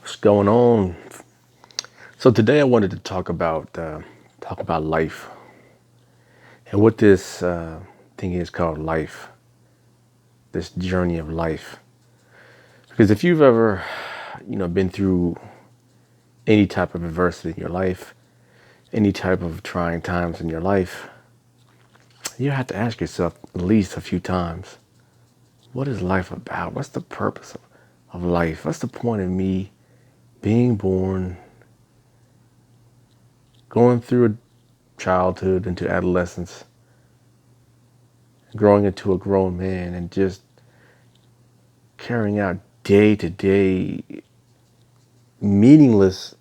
What's going on? So today I wanted to talk about life and what this thing is called life, this journey of life. Because if you've ever, been through any type of adversity in your life, any type of trying times in your life, you have to ask yourself at least a few times, what is life about? What's the purpose of life? What's the point of me being born, going through a childhood into adolescence, growing into a grown man, and just carrying out day to day meaningless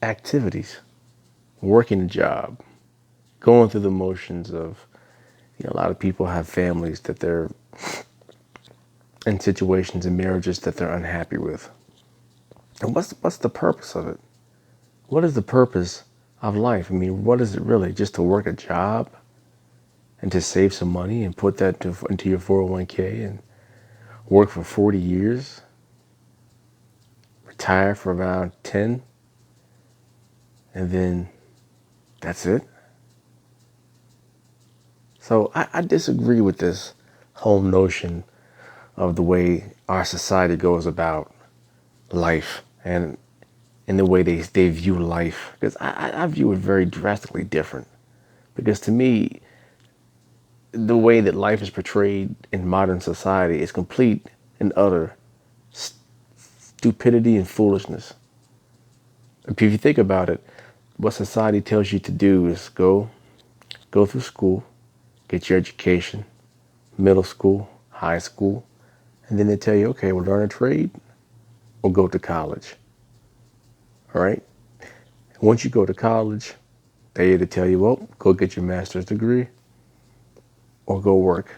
activities, working a job, going through the motions of, a lot of people have families that they're in situations and marriages that they're unhappy with. And what's the purpose of it? What is the purpose of life? I mean, what is it really? Just to work a job and to save some money and put that into your 401k and work for 40 years, retire for around 10, and then that's it? So I disagree with this whole notion of the way our society goes about life and in the way they view life. Because I view it very drastically different. Because to me, the way that life is portrayed in modern society is complete and utter stupidity and foolishness. If you think about it, what society tells you to do is go through school, get your education, middle school, high school, and then they tell you, okay, well, learn a trade or go to college. All right. Once you go to college, they either tell you, well, go get your master's degree or go work.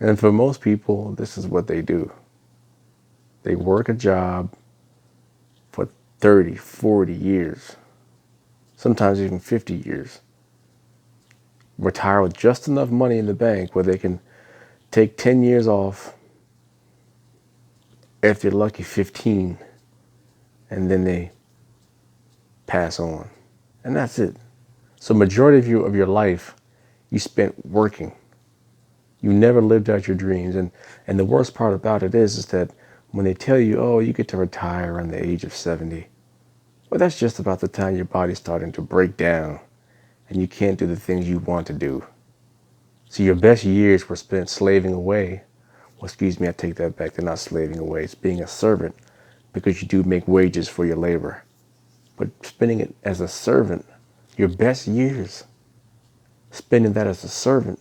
And for most people, this is what they do. They work a job for 30, 40 years, sometimes even 50 years, retire with just enough money in the bank where they can take 10 years off, if they're lucky 15, and then they pass on. And that's it. So majority of your life you spent working. You never lived out your dreams. And the worst part about it is that when they tell you, oh, you get to retire around the age of 70, well, that's just about the time your body's starting to break down and you can't do the things you want to do. So your best years were spent slaving away. Well, excuse me, I take that back. They're not slaving away. It's being a servant because you do make wages for your labor. But spending it as a servant, your best years, spending that as a servant,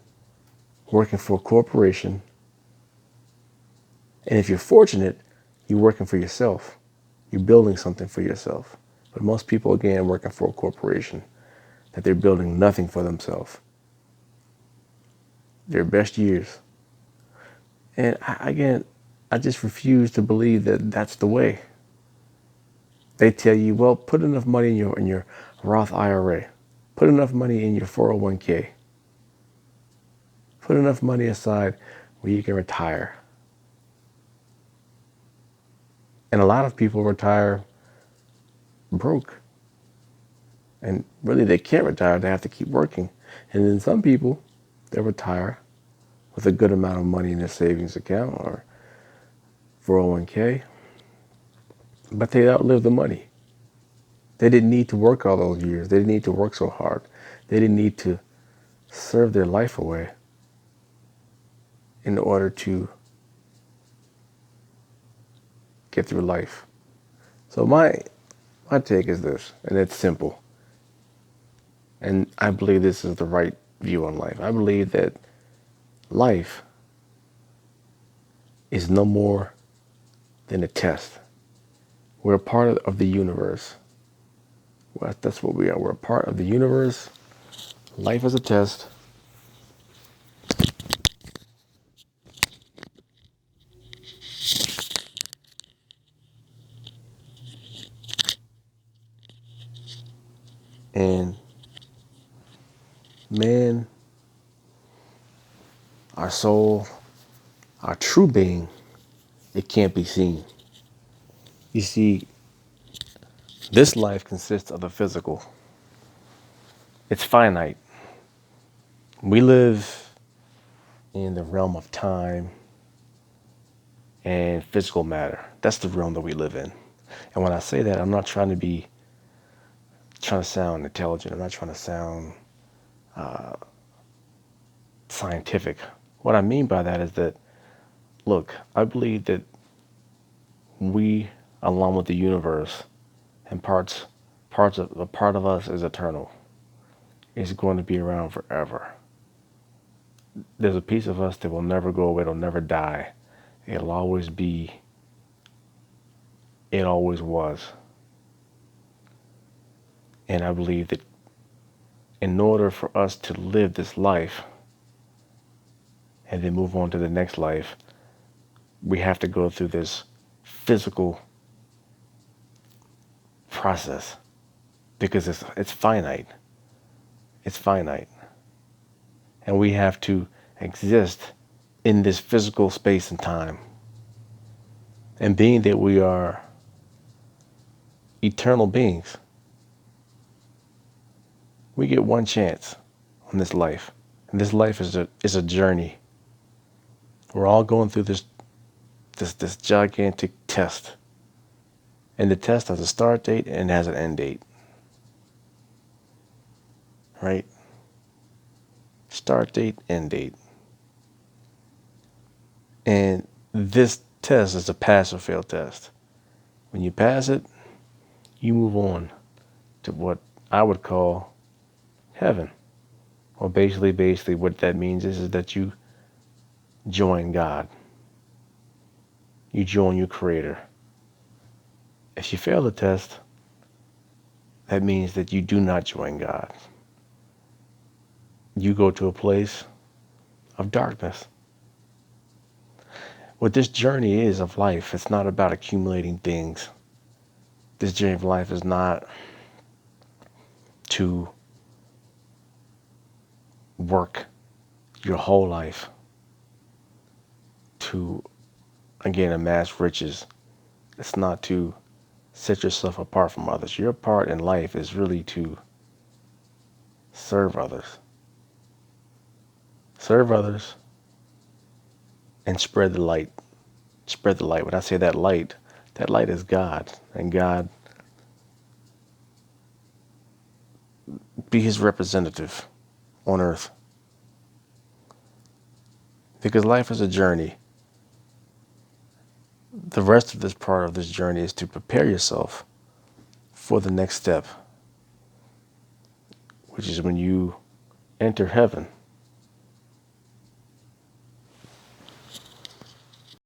working for a corporation. And if you're fortunate, you're working for yourself. You're building something for yourself. But most people, again, working for a corporation, that they're building nothing for themselves. Their best years. And I just refuse to believe that that's the way. They tell you, well, put enough money in your Roth IRA. Put enough money in your 401k. Put enough money aside where you can retire. And a lot of people retire broke. And really they can't retire, they have to keep working. And then some people, they retire with a good amount of money in their savings account or 401k, but they outlive the money. They didn't need to work all those years. They didn't need to work so hard. They didn't need to serve their life away in order to get through life. So my take is this, and it's simple. And I believe this is the right view on life. I believe that life is no more than a test. We're a part of the universe. Well, that's what we are. We're a part of the universe. Life is a test. And man, our soul, our true being, it can't be seen. You see, this life consists of the physical. It's finite. We live in the realm of time and physical matter. That's the realm that we live in. And when I say that, I'm not trying to sound intelligent. I'm not trying to sound scientific. What I mean by that is that, look, I believe that we, along with the universe, and parts of a part of us is eternal. It's going to be around forever. There's a piece of us that will never go away. It'll never die. It'll always be. It always was. And I believe that in order for us to live this life and then move on to the next life, we have to go through this physical process because it's finite. It's finite. And we have to exist in this physical space and time. And being that we are eternal beings, we get one chance on this life. And this life is a journey. We're all going through this gigantic test. And the test has a start date and has an end date. Right? Start date, end date. And this test is a pass or fail test. When you pass it, you move on to what I would call heaven. Well, basically what that means is that you join God. You join your creator. If you fail the test, that means that you do not join God. You go to a place of darkness. What this journey is of life, it's not about accumulating things. This journey of life is not to work your whole life to, again, amass riches. It's not to set yourself apart from others. Your part in life is really to serve others. Serve others and spread the light. Spread the light. When I say that light is God. And God, be his representative on earth. Because life is a journey. The rest of this part of this journey is to prepare yourself for the next step, which is when you enter heaven.